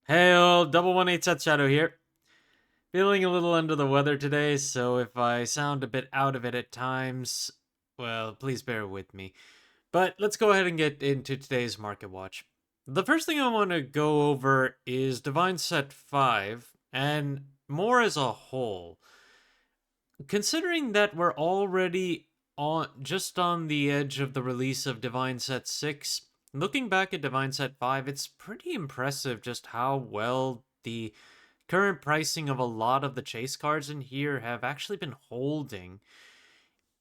Hey, old double 1-8 set shadow here. Feeling a little under the weather today, so if I sound a bit out of it at times, well, please bear with me. But let's go ahead and get into today's market watch. The first thing I want to go over is DivineZ 5 and more as a whole. Considering that we're already on the edge of the release of DivineZ 6, looking back at DivineZ 5, it's pretty impressive just how well the current pricing of a lot of the chase cards in here have actually been holding.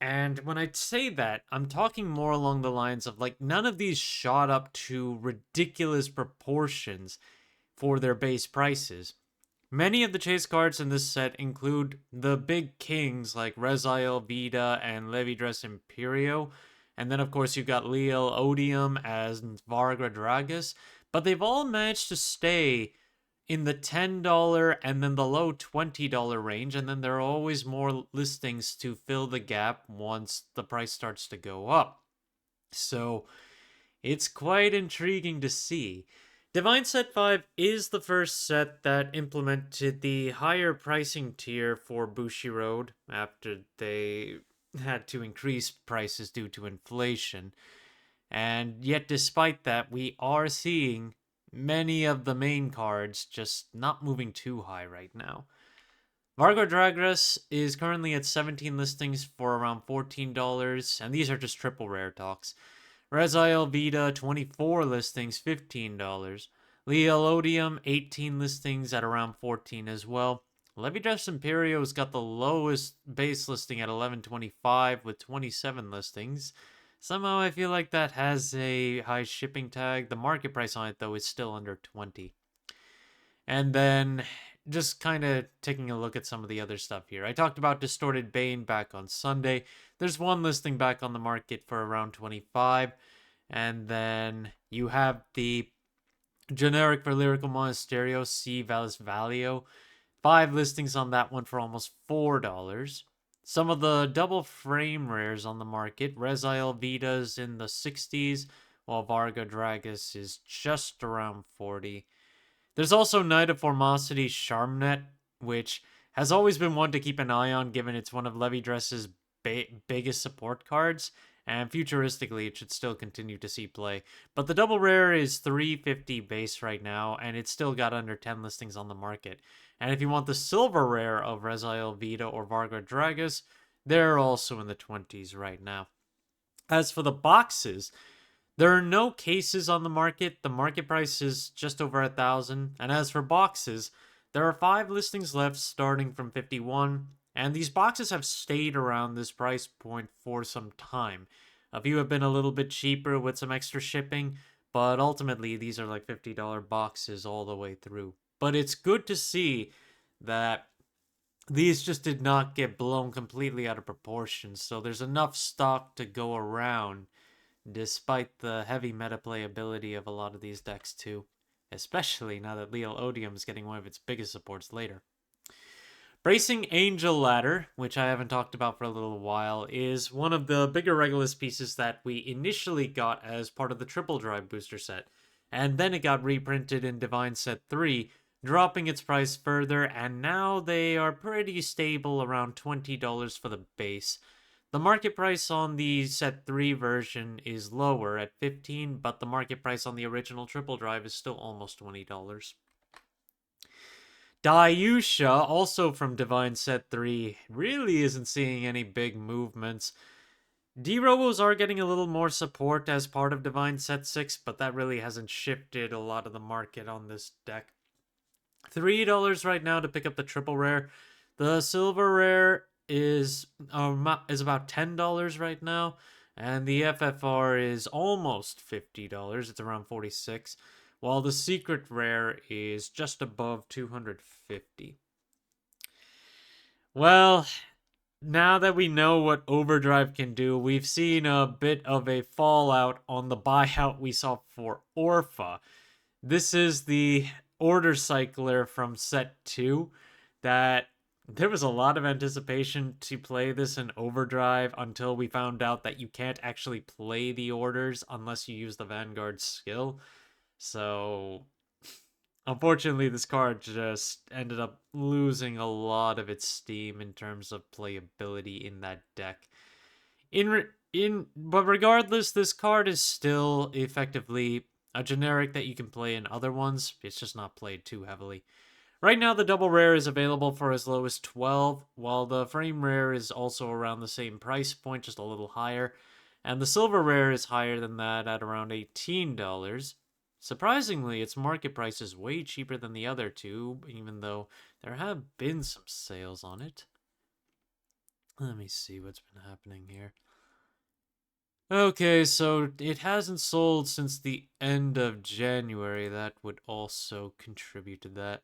And when I say that, I'm talking more along the lines of like none of these shot up to ridiculous proportions for their base prices. Many of the chase cards in this set include the big kings like Rezael Vita and Levidress Imperio, and then of course you've got Leal Odium as Varga Dragus, but they've all managed to stay in the $10 and then the low $20 range, and then there are always more listings to fill the gap once the price starts to go up. So it's quite intriguing to see. DivineZ 5 is the first set that implemented the higher pricing tier for Bushiroad after they had to increase prices due to inflation. And yet, despite that, we are seeing many of the main cards just not moving too high right now. Vargo Dragras is currently at 17 listings for around $14, and these are just triple rare talks. Rezael Vita, 24 listings, $15. Leolodium, 18 listings at around 14 as well. Levidress Imperio's got the lowest base listing at 1125 with 27 listings. Somehow I feel like that has a high shipping tag. The market price on it, though, is still under 20. And then just kind of taking a look at some of the other stuff here. I talked about Distorted Bane back on Sunday. There's one listing back on the market for around 25. And then you have the generic for Lyrical Monasterio, C. Valis Valio. 5 listings on that one for almost $4. Some of the double frame rares on the market, Rezael Vita's in the 60s, while Varga Dragus is just around 40. There's also Knight of Formosity Charmnet, which has always been one to keep an eye on given it's one of Levidress's biggest support cards, and futuristically it should still continue to see play. But the double rare is 350 base right now, and it's still got under 10 listings on the market. And if you want the silver rare of Rezael Vita or Varga Dragus, they're also in the 20s right now. As for the boxes, there are no cases on the market. The market price is just over 1,000. And as for boxes, there are 5 listings left starting from 51. And these boxes have stayed around this price point for some time. A few have been a little bit cheaper with some extra shipping, but ultimately these are like $50 boxes all the way through. But it's good to see that these just did not get blown completely out of proportion. So there's enough stock to go around despite the heavy meta playability of a lot of these decks too. Especially now that Leal Odium is getting one of its biggest supports later. Bracing Angel Ladder, which I haven't talked about for a little while, is one of the bigger Regulus pieces that we initially got as part of the Triple Drive booster set. And then it got reprinted in DivineZ 3, dropping its price further, and now they are pretty stable around $20 for the base. The market price on the set 3 version is lower at 15, but the market price on the original Triple Drive is still almost $20. Dayusha, also from DivineZ 3, really isn't seeing any big movements. D-Robos are getting a little more support as part of DivineZ 6, but that really hasn't shifted a lot of the market on this deck. $3 right now to pick up the triple rare. The silver rare is about $10 right now, and the FFR is almost $50. It's around 46, while the secret rare is just above 250. Well, now that we know what Overdrive can do, we've seen a bit of a fallout on the buyout we saw for Orpha. This is the order cycler from set 2 that there was a lot of anticipation to play this in Overdrive until we found out that you can't actually play the orders unless you use the Vanguard skill. So Unfortunately, this card just ended up losing a lot of its steam in terms of playability in that deck. But regardless, this card is still effectively a generic that you can play in other ones. It's just not played too heavily. Right now, the double rare is available for as low as 12, while the frame rare is also around the same price point, just a little higher. And the silver rare is higher than that at around $18. Surprisingly, its market price is way cheaper than the other two, even though there have been some sales on it. Let me see what's been happening here. Okay, so it hasn't sold since the end of January. That would also contribute to that.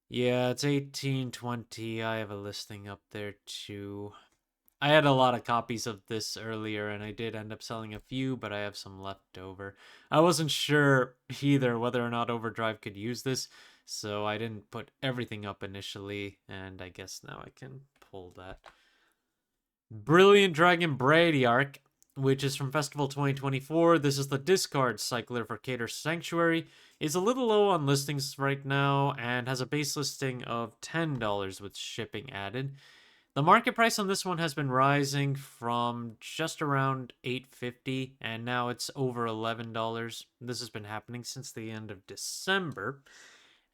Yeah, it's 1820. I have a listing up there too. I had a lot of copies of this earlier, and I did end up selling a few, but I have some left over. I wasn't sure either whether or not Overdrive could use this, so I didn't put everything up initially, and I guess now I can pull that. Brilliant Dragon Bradyarch, which is from Festival 2024. This is the discard cycler for Cater Sanctuary. Is a little low on listings right now and has a base listing of $10 with shipping added. The market price on this one has been rising from just around $8.50 and now it's over $11. This has been happening since the end of December.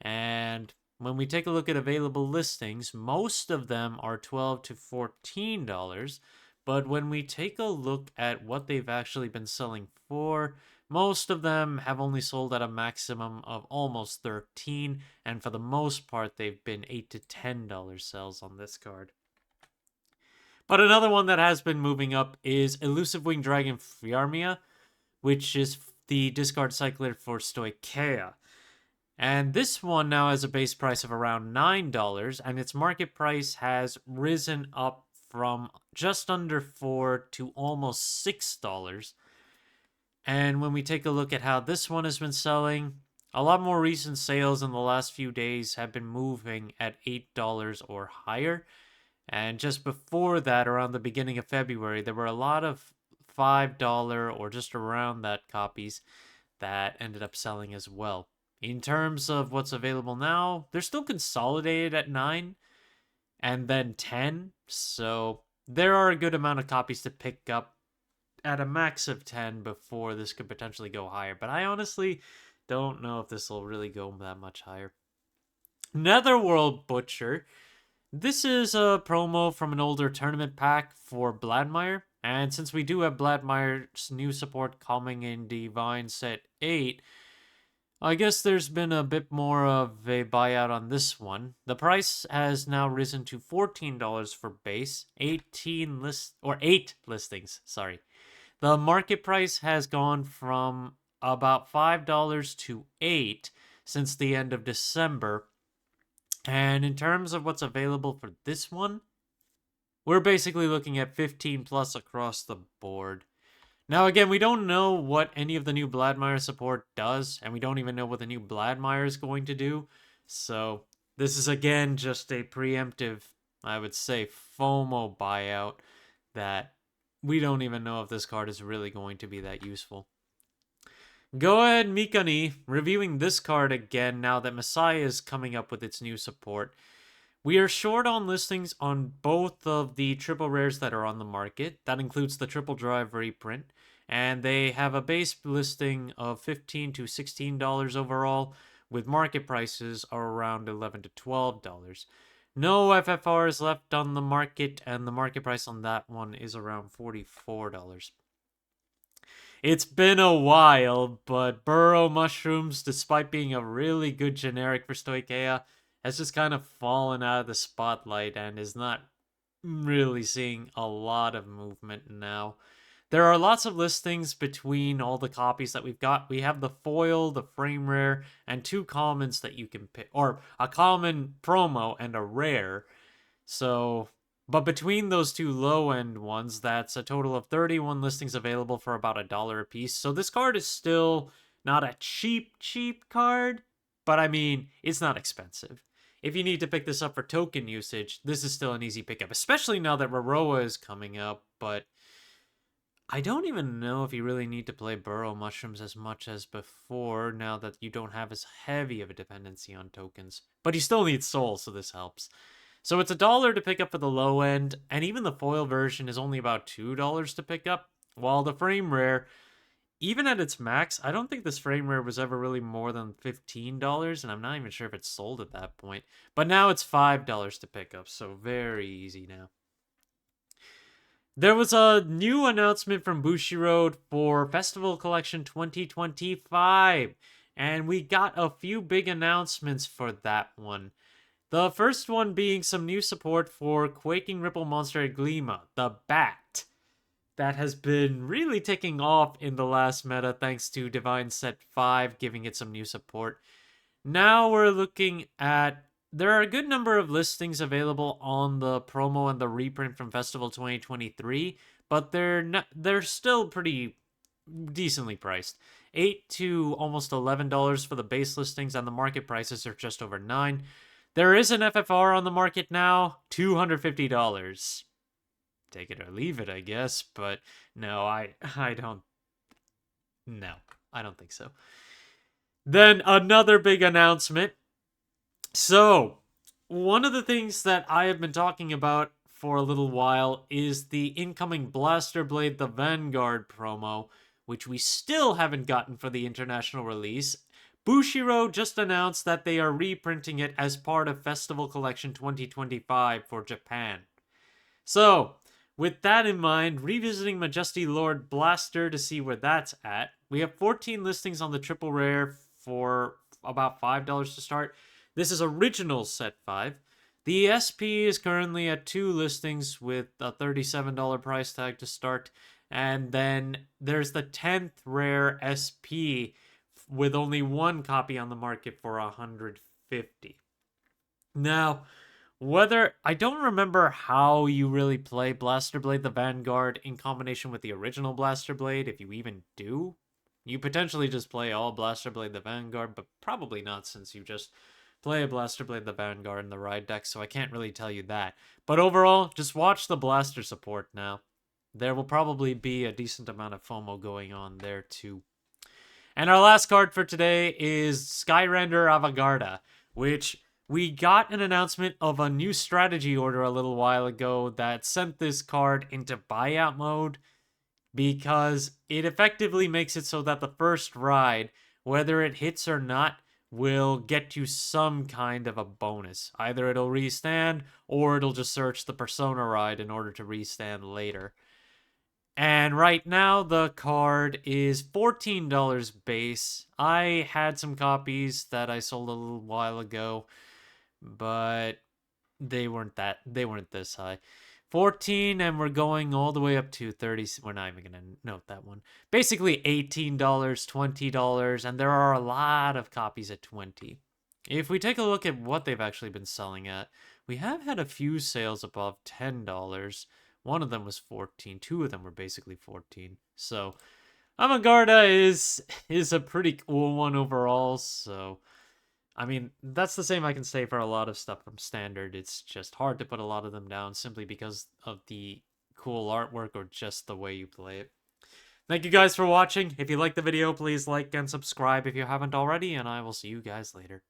And when we take a look at available listings, most of them are $12 to $14. But when we take a look at what they've actually been selling for, most of them have only sold at a maximum of almost 13, and for the most part, they've been $8 to $10 sales on this card. But another one that has been moving up is Elusive Winged Dragon Fiarmia, which is the discard cycler for Stoicheia. And this one now has a base price of around $9, and its market price has risen up from just under $4 to almost $6. And when we take a look at how this one has been selling, a lot more recent sales in the last few days have been moving at $8 or higher. And just before that, around the beginning of February, there were a lot of $5 or just around that copies that ended up selling as well. In terms of what's available now, they're still consolidated at 9 and then 10. So there are a good amount of copies to pick up at a max of 10 before this could potentially go higher. But I honestly don't know if this will really go that much higher. Netherworld Butcher. This is a promo from an older tournament pack for Bladmire. And since we do have Bladmire's new support coming in Divine Set 8, I guess there's been a bit more of a buyout on this one. The price has now risen to $14 for base, 8 listings, sorry. The market price has gone from about $5 to 8 since the end of December. And in terms of what's available for this one, we're basically looking at 15 plus across the board. Now, again, we don't know what any of the new Bladmire support does, and we don't even know what the new Bladmire is going to do. So, this is, again, just a preemptive, I would say, FOMO buyout that we don't even know if this card is really going to be that useful. Go ahead, Mikani, reviewing this card again now that Messiah is coming up with its new support. We are short on listings on both of the triple rares that are on the market. That includes the Triple Drive reprint. And they have a base listing of $15 to $16 overall, with market prices are around $11 to $12. No FFRs left on the market, and the market price on that one is around $44. It's been a while, but Burrow Mushrooms, despite being a really good generic for Stoicheia, has just kind of fallen out of the spotlight and is not really seeing a lot of movement now. There are lots of listings between all the copies that we've got. We have the foil, the frame rare, and 2 commons that you can pick, or a common promo and a rare. So, but between those 2 low-end ones, that's a total of 31 listings available for about $1 a piece. So this card is still not a cheap card, but I mean, it's not expensive. If you need to pick this up for token usage, this is still an easy pickup, especially now that Roroa is coming up, but I don't even know if you really need to play burrow mushrooms as much as before, now that you don't have as heavy of a dependency on tokens. But you still need souls, so this helps. So it's $1 to pick up for the low end, and even the foil version is only about $2 to pick up, while the frame rare, even at its max, I don't think this frame rare was ever really more than $15, and I'm not even sure if it's sold at that point. But now it's $5 to pick up, so very easy now. There was a new announcement from Bushiroad for Festival Collection 2025, and we got a few big announcements for that one. The first one being some new support for Quaking Ripple Monster Glima, the Bat, that has been really taking off in the last meta thanks to DivineZ 5 giving it some new support. Now we're looking at, there are a good number of listings available on the promo and the reprint from Festival 2023, but they're still pretty decently priced. $8 to almost $11 for the base listings, and the market prices are just over $9. There is an FFR on the market now, $250. Take it or leave it, I guess, but no, I don't. No, I don't think so. Then another big announcement. So, one of the things that I have been talking about for a little while is the incoming Blaster Blade the Vanguard promo, which we still haven't gotten for the international release. Bushiroad just announced that they are reprinting it as part of Festival Collection 2025 for Japan. So, with that in mind, revisiting Majesty Lord Blaster to see where that's at. We have 14 listings on the triple rare for about $5 to start. This is original set 5. The SP is currently at 2 listings with a $37 price tag to start. And then there's the 10th rare SP with only 1 copy on the market for $150. Now, I don't remember how you really play Blaster Blade the Vanguard in combination with the original Blaster Blade, if you even do. You potentially just play all Blaster Blade the Vanguard, but probably not, since you just play a Blaster Blade the Vanguard in the ride deck, so I can't really tell you that. But overall, just watch the Blaster support now. There will probably be a decent amount of FOMO going on there too. And our last card for today is Skyrender Avagarda, which we got an announcement of a new strategy order a little while ago that sent this card into buyout mode because it effectively makes it so that the first ride, whether it hits or not, will get you some kind of a bonus. Either it'll restand or it'll just search the Persona ride in order to restand later. And right now, the card is $14 base. I had some copies that I sold a little while ago, but they weren't this high. 14, and we're going all the way up to 30. We're not even going to note that one. Basically $18, $20, and there are a lot of copies at 20. If we take a look at what they've actually been selling at, we have had a few sales above $10. One of them was 14. 2 of them were basically 14. So, Avagarda is a pretty cool one overall, so I mean, that's the same I can say for a lot of stuff from Standard. It's just hard to put a lot of them down simply because of the cool artwork or just the way you play it. Thank you guys for watching. If you liked the video, please like and subscribe if you haven't already, and I will see you guys later.